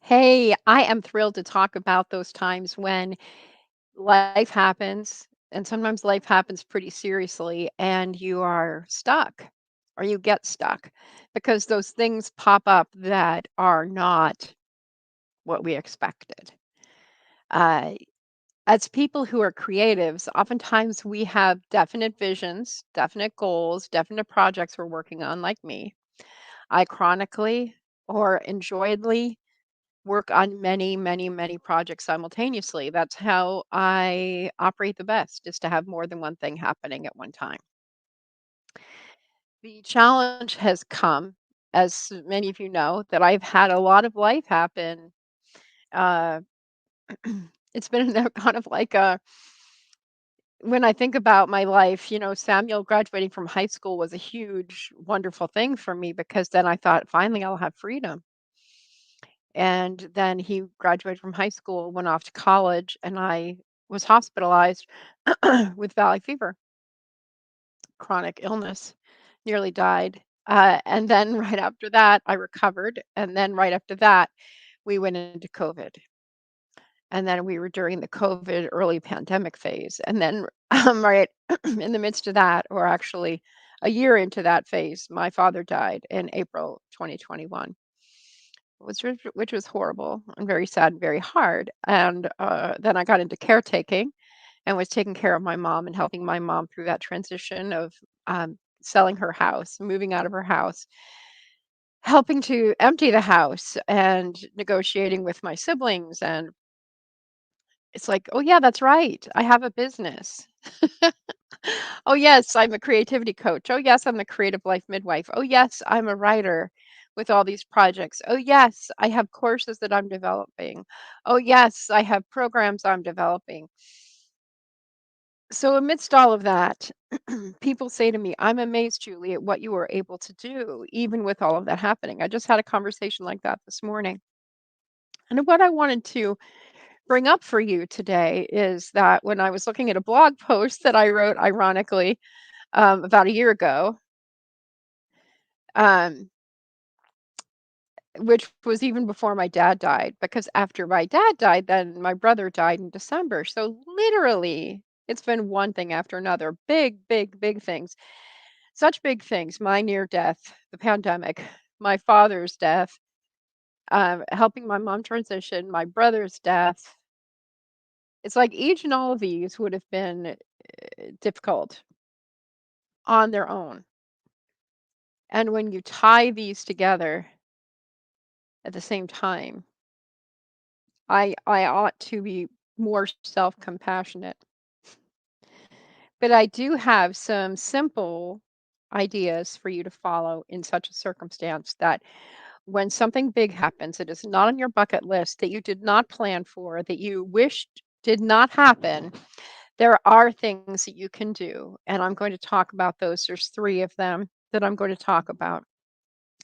Hey, I am thrilled to talk about those times when life happens, and sometimes life happens pretty seriously, and you are stuck or you get stuck because those things pop up that are not what we expected. Uh, as people who are creatives, oftentimes we have definite visions, definite goals, definite projects we're working on, like me. I chronically or enjoyedly work on many, many, many projects simultaneously. That's how I operate the best, is to have more than one thing happening at one time. The challenge has come, as many of you know, that I've had a lot of life happen. Uh, it's been kind of like when I think about my life, Samuel graduating from high school was a huge, wonderful thing for me because then I thought, finally, I'll have freedom. And then he graduated from high school, went off to college, and I was hospitalized with valley fever, chronic illness, nearly died. And then right after that, I recovered. And then right after that, we went into COVID. And then we were during the COVID early pandemic phase. And then, right in the midst of that, or actually a year into that phase, my father died in April 2021. Which was horrible and very sad and very hard. And then I got into caretaking and was taking care of my mom and helping my mom through that transition of selling her house, moving out of her house, helping to empty the house, and negotiating with my siblings. And it's like, oh, yeah, that's right. I have a business. Oh, yes, I'm a creativity coach. Oh, yes, I'm a creative life midwife. Oh, yes, I'm a writer with all these projects. Oh, yes, I have courses that I'm developing. Oh, yes, I have programs I'm developing. So, amidst all of that, people say to me, I'm amazed, Julie, at what you were able to do, even with all of that happening. I just had a conversation like that this morning. And what I wanted to bring up for you today is that when I was looking at a blog post that I wrote, ironically, about a year ago, um, which was even before my dad died, because after my dad died, then my brother died in December. So literally, it's been one thing after another. Big, big, big things. Such big things. My near death, the pandemic, my father's death, helping my mom transition, my brother's death. It's like each and all of these would have been difficult on their own. And when you tie these together at the same time, I ought to be more self-compassionate. But I do have some simple ideas for you to follow in such a circumstance that when something big happens that is not on your bucket list, that you did not plan for, that you wished did not happen, there are things that you can do. And I'm going to talk about those. There's three of them that I'm going to talk about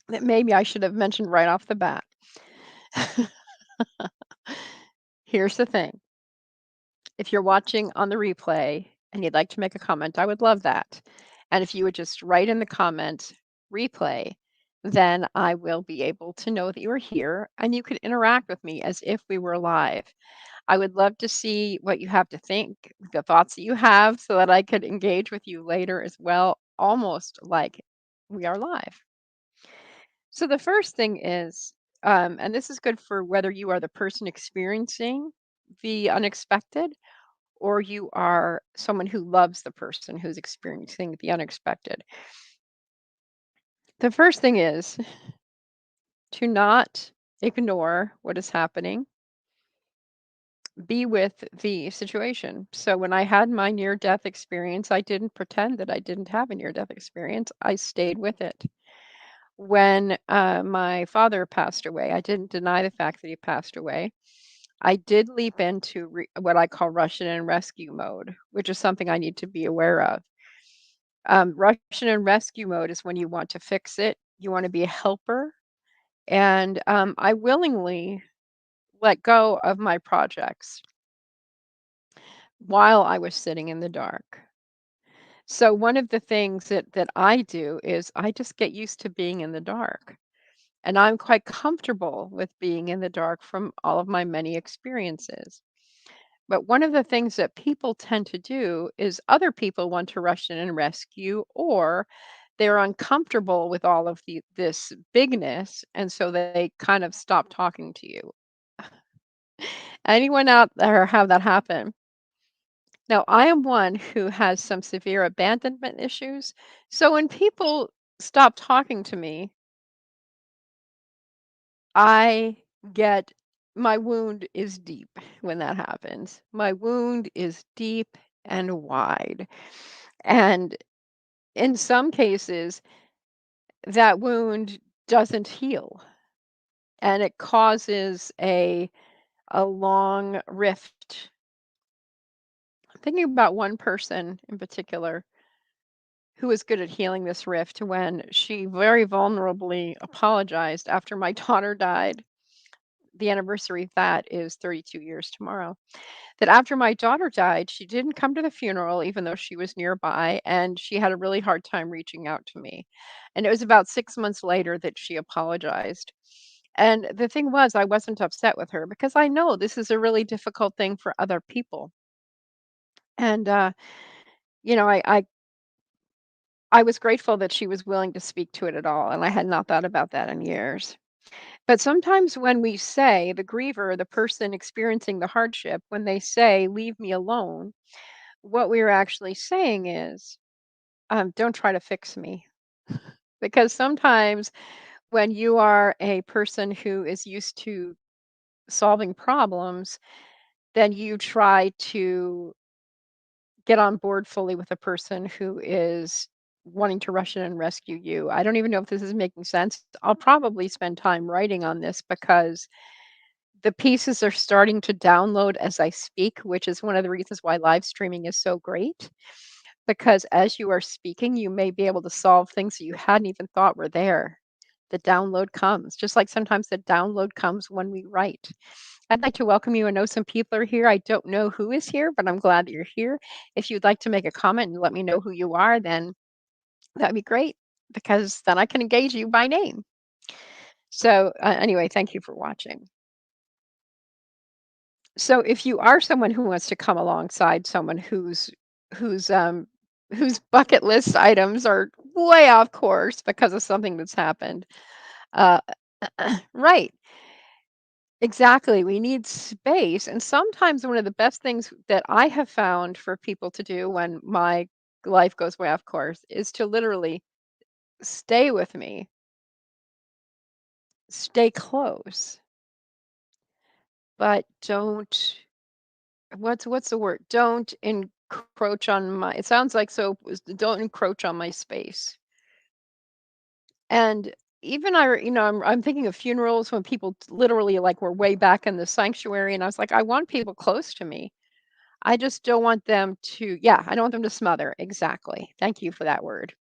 that maybe I should have mentioned right off the bat. Here's the thing. If you're watching on the replay and you'd like to make a comment, I would love that. And if you would just write in the comment replay, then I will be able to know that you are here and you could interact with me as if we were live. I would love to see what you have to think, the thoughts that you have, so that I could engage with you later as well, almost like we are live. So the first thing is, and this is good for whether you are the person experiencing the unexpected or you are someone who loves the person who's experiencing the unexpected. The first thing is to not ignore what is happening, be with the situation. So when I had my near death experience, I didn't pretend that I didn't have a near death experience. I stayed with it. When my father passed away, I didn't deny the fact that he passed away. I did leap into what I call Russian and rescue mode, which is something I need to be aware of. Russian and rescue mode is when you want to fix it, you want to be a helper. And I willingly let go of my projects while I was sitting in the dark. So one of the things that I do is I just get used to being in the dark. and I'm quite comfortable with being in the dark from all of my many experiences. But one of the things that people tend to do is other people want to rush in and rescue, or they're uncomfortable with all of this bigness, and so they kind of stop talking to you. Anyone out there have that happen? Now, I am one who has some severe abandonment issues. So when people stop talking to me, I get my wound is deep when that happens. My wound is deep and wide. And in some cases, that wound doesn't heal and it causes a long rift. I'm thinking about one person in particular who was good at healing this rift when she very vulnerably apologized after my daughter died. The anniversary of that is 32 years tomorrow. That after my daughter died, she didn't come to the funeral even though she was nearby, and she had a really hard time reaching out to me. And it was about 6 months later that she apologized. And the thing was, I wasn't upset with her because I know this is a really difficult thing for other people. And you know, I was grateful that she was willing to speak to it at all, and I had not thought about that in years. But sometimes when we say, the griever, the person experiencing the hardship, when they say, "Leave me alone," what we're actually saying is, "Don't try to fix me." Because sometimes when you are a person who is used to solving problems, then you try to get on board fully with a person who is wanting to rush in and rescue you. I don't even know if this is making sense. I'll probably spend time writing on this because the pieces are starting to download as I speak, which is one of the reasons why live streaming is so great. Because as you are speaking, you may be able to solve things that you hadn't even thought were there. The download comes, just like sometimes the download comes when we write. I'd like to welcome you. I know some people are here. I don't know who is here, but I'm glad that you're here. If you'd like to make a comment and let me know who you are, then that'd be great because then I can engage you by name. So, anyway, thank you for watching. So if you are someone who wants to come alongside someone whose whose bucket list items are way off course because of something that's happened, uh, right, exactly. We need space, and sometimes one of the best things that I have found for people to do when my life goes way off course is to literally stay with me, stay close, but don't what's the word? Don't encroach on my it sounds like don't encroach on my space. And even I'm thinking of funerals when people literally like were way back in the sanctuary and I was like, I want people close to me. I just don't want them to, yeah, I don't want them to smother. Exactly. Thank you for that word.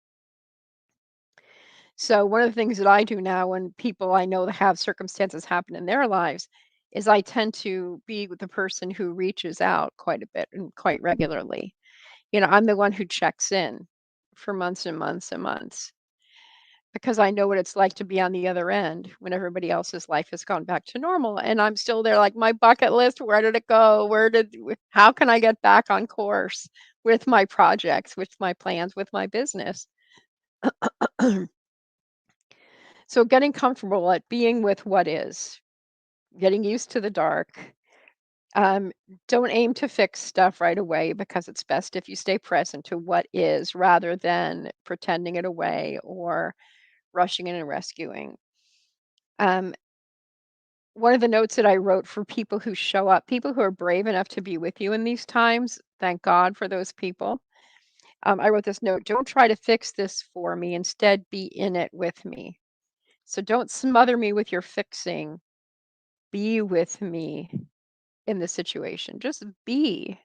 So one of the things that I do now when people I know that have circumstances happen in their lives is I tend to be with the person who reaches out quite a bit and quite regularly. I'm the one who checks in for months and months and months because I know what it's like to be on the other end when everybody else's life has gone back to normal. And I'm still there, like my bucket list, where did it go? How can I get back on course with my projects, with my plans, with my business? So getting comfortable at being with what is, getting used to the dark. Um, don't aim to fix stuff right away because it's best if you stay present to what is rather than pretending it away or rushing in and rescuing. Um, One of the notes that I wrote for people who show up, people who are brave enough to be with you in these times, thank God for those people. I wrote this note: don't try to fix this for me, instead, be in it with me. So don't smother me with your fixing, be with me in the situation. Just be.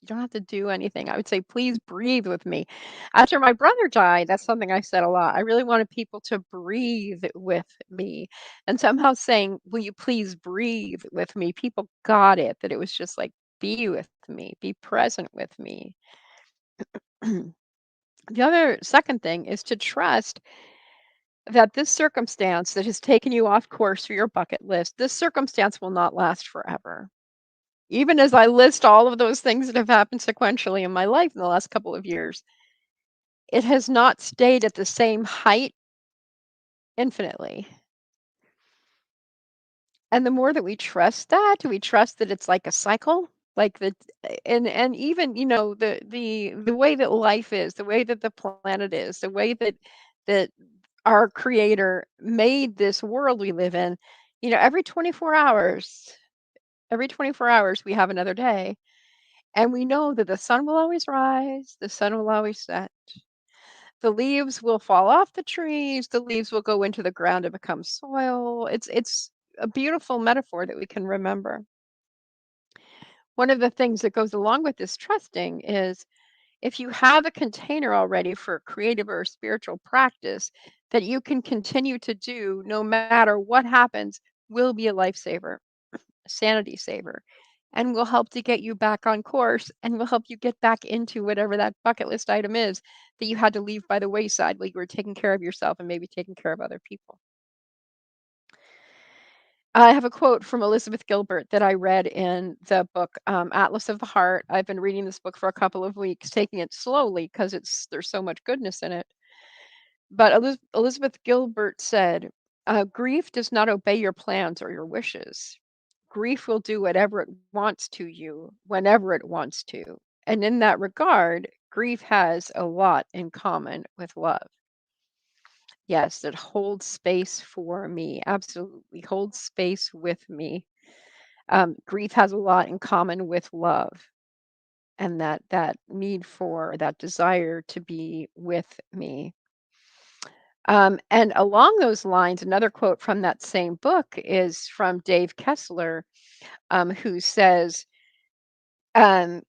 You don't have to do anything. I would say, please breathe with me. After my brother died, that's something I said a lot. I really wanted people to breathe with me. And somehow saying, will you please breathe with me? People got it, that it was just like, be with me, be present with me. The other second thing is to trust. that this circumstance that has taken you off course for your bucket list, this circumstance will not last forever. Even as I list all of those things that have happened sequentially in my life in the last couple of years, it has not stayed at the same height infinitely. And the more that we trust that it's like a cycle, like the and even, the way that life is, the way that the planet is, the way that our creator made this world we live in, every 24 hours we have another day, and we know that the sun will always rise, the sun will always set. The leaves will fall off the trees, the leaves will go into the ground and become soil. It's a beautiful metaphor that we can remember. One of the things that goes along with this trusting is if you have a container already for a creative or spiritual practice that you can continue to do no matter what happens, will be a lifesaver, a sanity saver, and will help to get you back on course and will help you get back into whatever that bucket list item is that you had to leave by the wayside while you were taking care of yourself and maybe taking care of other people. I have a quote from Elizabeth Gilbert that I read in the book Atlas of the Heart. I've been reading this book for a couple of weeks, taking it slowly because it's there's so much goodness in it. But Elizabeth Gilbert said, "Grief does not obey your plans or your wishes. Grief will do whatever it wants to you, whenever it wants to. And in that regard, grief has a lot in common with love." Yes, it holds space for me. Absolutely holds space with me. Grief has a lot in common with love and that need for that desire to be with me. And along those lines, another quote from that same book is from Dave Kessler, who says,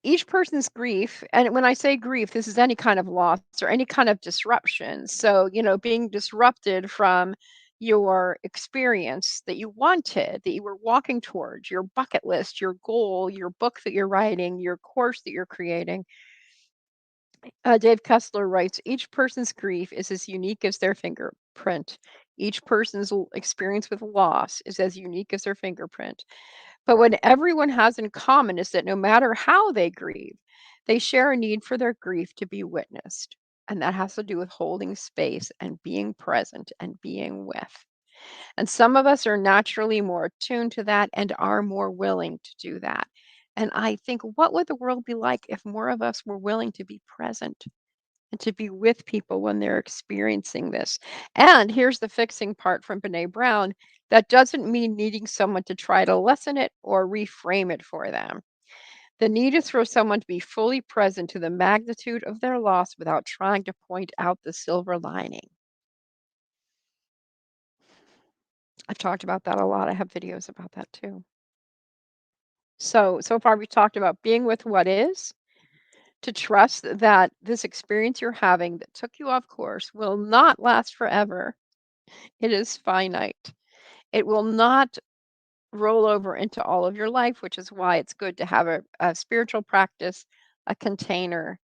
each person's grief, and when I say grief, this is any kind of loss or any kind of disruption. So, being disrupted from your experience that you wanted, that you were walking towards, your bucket list, your goal, your book that you're writing, your course that you're creating. Dave Kessler writes, each person's grief is as unique as their fingerprint. Each person's experience with loss is as unique as their fingerprint. But what everyone has in common is that no matter how they grieve, they share a need for their grief to be witnessed. And that has to do with holding space and being present and being with. And some of us are naturally more attuned to that and are more willing to do that. And I think, what would the world be like if more of us were willing to be present and to be with people when they're experiencing this? And here's the fixing part from Brene Brown: that doesn't mean needing someone to try to lessen it or reframe it for them. The need is for someone to be fully present to the magnitude of their loss without trying to point out the silver lining. I've talked about that a lot. I have videos about that too. So far we've talked about being with what is, to trust that this experience you're having that took you off course will not last forever. It is finite. It will not roll over into all of your life, which is why it's good to have a spiritual practice, a container.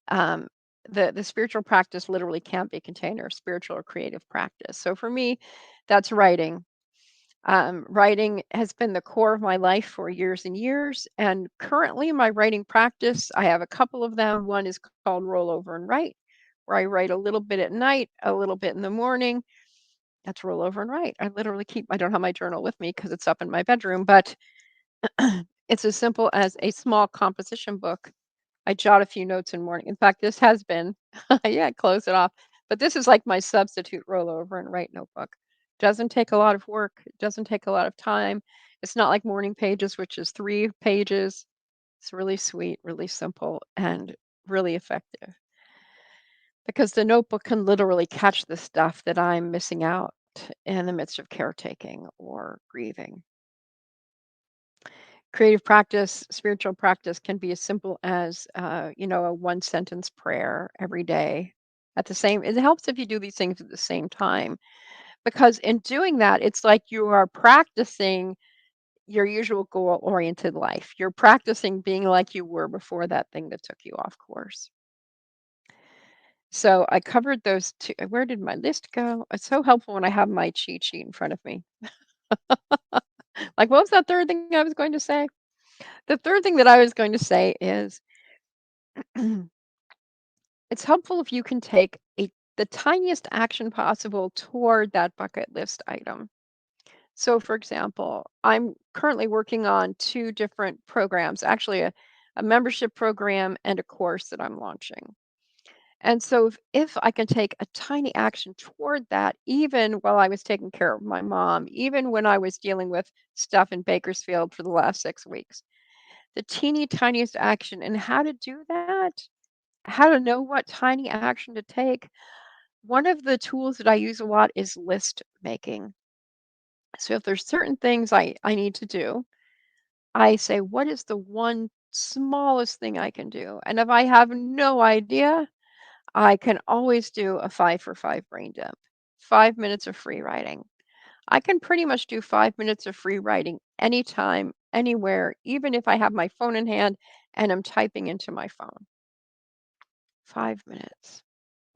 Um, the spiritual practice literally can't be a container, spiritual or creative practice. So for me, that's writing. Writing has been the core of my life for years and years. And currently, my writing practice, I have a couple of them. One is called Roll Over and Write, where I write a little bit at night, a little bit in the morning. That's Roll Over and Write. I don't have my journal with me because it's up in my bedroom, but it's as simple as a small composition book. I jot a few notes in the morning. In fact, this has been, yeah, close it off. But this is like my substitute Roll Over and Write notebook. Doesn't take a lot of work. It doesn't take a lot of time. It's not like Morning Pages, which is 3 pages. It's really sweet, really simple, and really effective because the notebook can literally catch the stuff that I'm missing out in the midst of caretaking or grieving. Creative practice, spiritual practice can be as simple as, a one sentence prayer every day. It helps if you do these things at the same time, because in doing that, it's like you are practicing your usual goal oriented life. You're practicing being like you were before that thing that took you off course. So I covered those 2 where did my list go? It's so helpful when I have my cheat sheet in front of me. Like, what was that 3rd thing I was going to say? The 3rd thing that I was going to say is it's helpful if you can take the tiniest action possible toward that bucket list item. So, for example, I'm currently working on 2 different programs, actually a membership program and a course that I'm launching. And so if I can take a tiny action toward that, even while I was taking care of my mom, even when I was dealing with stuff in Bakersfield for the last 6 weeks, the teeny tiniest action and how to do that, how to know what tiny action to take. One of the tools that I use a lot is list making. So if there's certain things I need to do, I say, what is the one smallest thing I can do? And if I have no idea, I can always do a 5 for 5 brain dump. 5 minutes of free writing. I can pretty much do 5 minutes of free writing anytime, anywhere, even if I have my phone in hand and I'm typing into my phone. 5 minutes.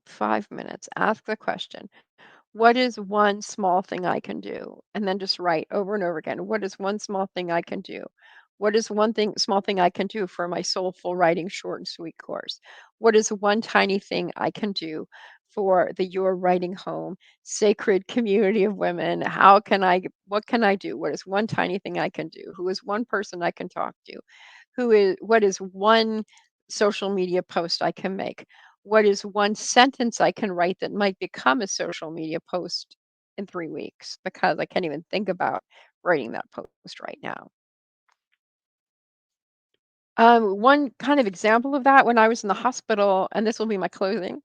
5 minutes. Ask the question. What is one small thing I can do? And then just write over and over again. What is one small thing I can do? What is one thing small thing I can do for my soulful writing short and sweet course? What is one tiny thing I can do for the Your Writing Home sacred community of women? What can I do? What is one tiny thing I can do? Who is one person I can talk to? What is one social media post I can make? What is one sentence I can write that might become a social media post in 3 weeks? Because I can't even think about writing that post right now. One kind of example of that when I was in the hospital, and this will be my closing.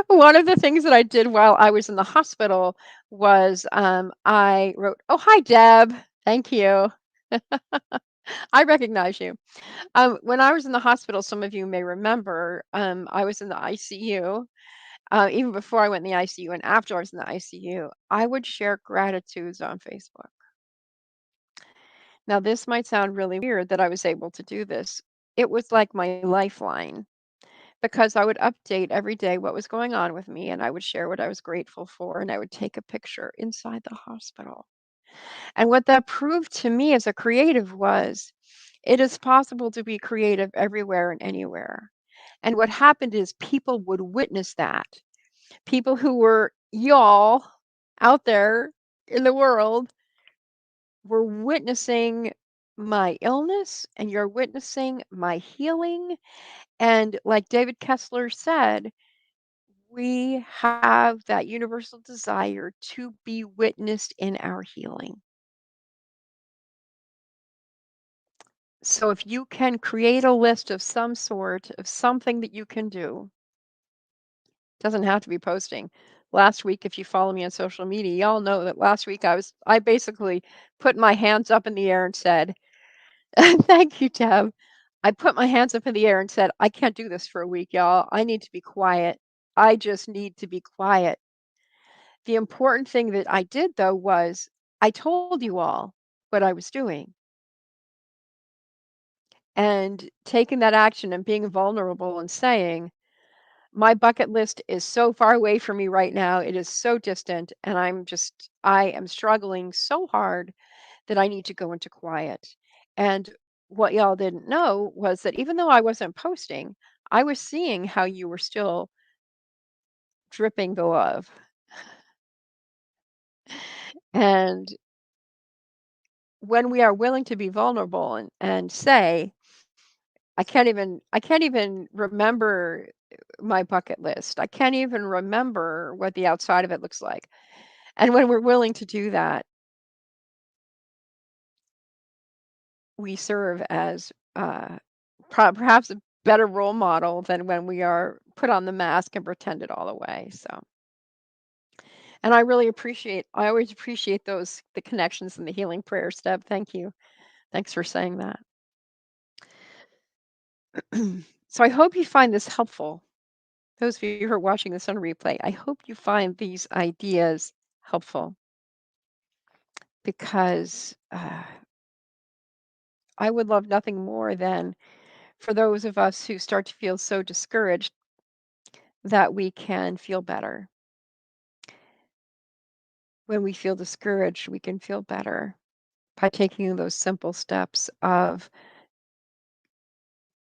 One of the things that I did while I was in the hospital was I wrote, "Oh, hi, Deb. Thank you. I recognize you." When I was in the hospital, some of you may remember, I was in the ICU. Even before I went in the ICU and after I was in the ICU, I would share gratitudes on Facebook. Now, this might sound really weird that I was able to do this. It was like my lifeline because I would update every day what was going on with me and I would share what I was grateful for and I would take a picture inside the hospital. And what that proved to me as a creative was it is possible to be creative everywhere and anywhere. And what happened is people would witness that. People who were y'all out there in the world were witnessing my illness and you're witnessing my healing. And like David Kessler said, we have that universal desire to be witnessed in our healing. So if you can create a list of some sort of something that you can do, doesn't have to be posting. Last week, if you follow me on social media, y'all know that last week I basically put my hands up in the air and said, "Thank you, Deb." I put my hands up in the air and said, "I can't do this for a week, y'all. I need to be quiet. I just need to be quiet." The important thing that I did though was I told you all what I was doing and taking that action and being vulnerable and saying, my bucket list is so far away from me right now. It is so distant. And I am struggling so hard that I need to go into quiet. And what y'all didn't know was that even though I wasn't posting, I was seeing how you were still dripping the love. And when we are willing to be vulnerable and say, I can't even remember my bucket list. I can't even remember what the outside of it looks like. And when we're willing to do that, we serve as perhaps a better role model than when we are put on the mask and pretend it all away. So, and I always appreciate the connections and the healing prayers, Deb. Thank you. Thanks for saying that. So I hope you find this helpful. Those of you who are watching this on replay, I hope you find these ideas helpful because I would love nothing more than for those of us who start to feel so discouraged that we can feel better. When we feel discouraged, we can feel better by taking those simple steps of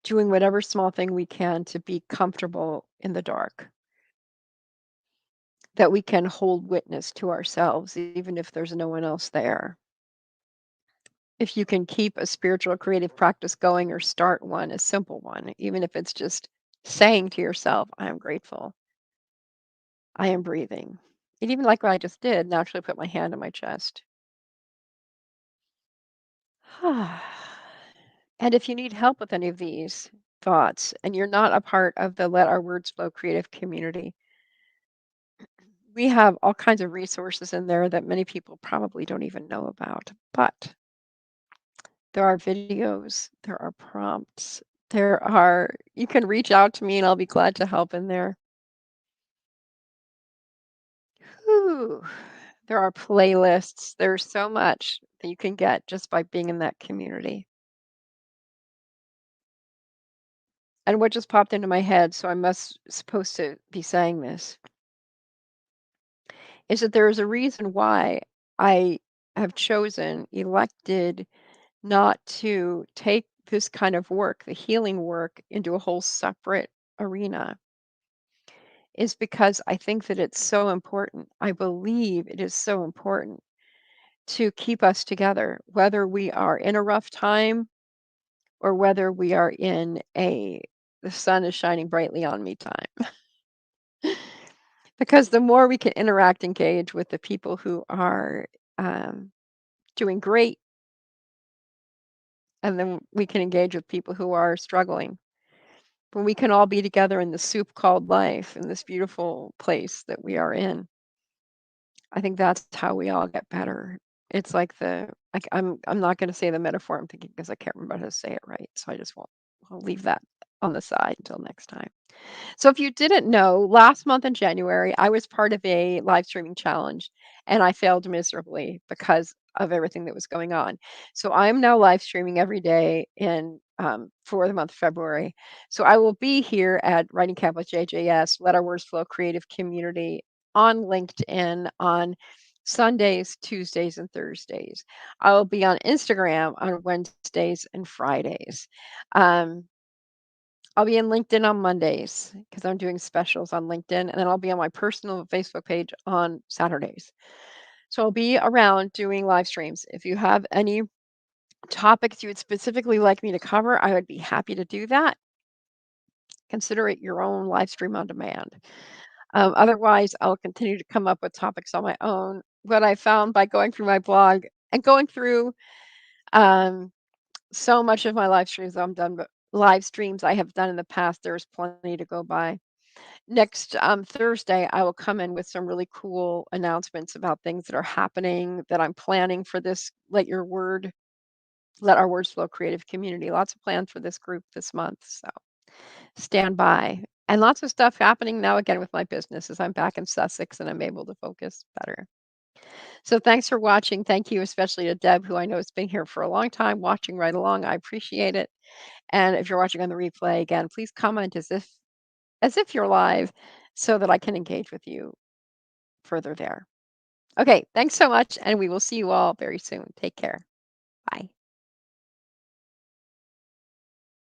doing whatever small thing we can to be comfortable in the dark, that we can hold witness to ourselves, even if there's no one else there. If you can keep a spiritual creative practice going or start one, a simple one, even if it's just saying to yourself, I am grateful, I am breathing. And even like what I just did, naturally put my hand on my chest. And if you need help with any of these thoughts and you're not a part of the Let Our Words Flow creative community, we have all kinds of resources in there that many people probably don't even know about. But there are videos, there are prompts, you can reach out to me and I'll be glad to help in there. Whew. There are playlists. There's so much that you can get just by being in that community. And what just popped into my head, so I must supposed to be saying this, is that there is a reason why I have chosen, elected not to take this kind of work, the healing work, into a whole separate arena, is because I think that it's so important. I believe it is so important to keep us together, whether we are in a rough time or whether we are in a the sun is shining brightly on me time. Because the more we can interact, engage with the people who are um, doing great, and then we can engage with people who are struggling. When we can all be together in the soup called life, in this beautiful place that we are in, I think that's how we all get better. It's like I'm not going to say the metaphor I'm thinking because I can't remember how to say it right, so I just won't. I'll leave that on the side until next time. So if you didn't know, last month in January, I was part of a live streaming challenge and I failed miserably because of everything that was going on. So I'm now live streaming every day in for the month of February. So I will be here at Writing Camp with JJS, Let Our Words Flow Creative Community on LinkedIn on Sundays, Tuesdays, and Thursdays. I will be on Instagram on Wednesdays and Fridays. Um, I'll be in LinkedIn on Mondays because I'm doing specials on LinkedIn, and then I'll be on my personal Facebook page on Saturdays. So I'll be around doing live streams. If you have any topics you would specifically like me to cover, I would be happy to do that. Consider it your own live stream on demand. Otherwise, I'll continue to come up with topics on my own. What I found by going through my blog and going through um, so much of my live streams I'm done, but live streams I have done in the past, there's plenty to go by. Next Thursday, I will come in with some really cool announcements about things that are happening that I'm planning for this Let Our Words Flow creative community. Lots of plans for this group this month. So stand by. And lots of stuff happening now again with my business as I'm back in Sussex and I'm able to focus better. So thanks for watching. Thank you especially to Deb, who I know has been here for a long time, watching right along. I appreciate it. And if you're watching on the replay again, please comment as if you're live so that I can engage with you further there. Okay, thanks so much, and we will see you all very soon. Take care. Bye.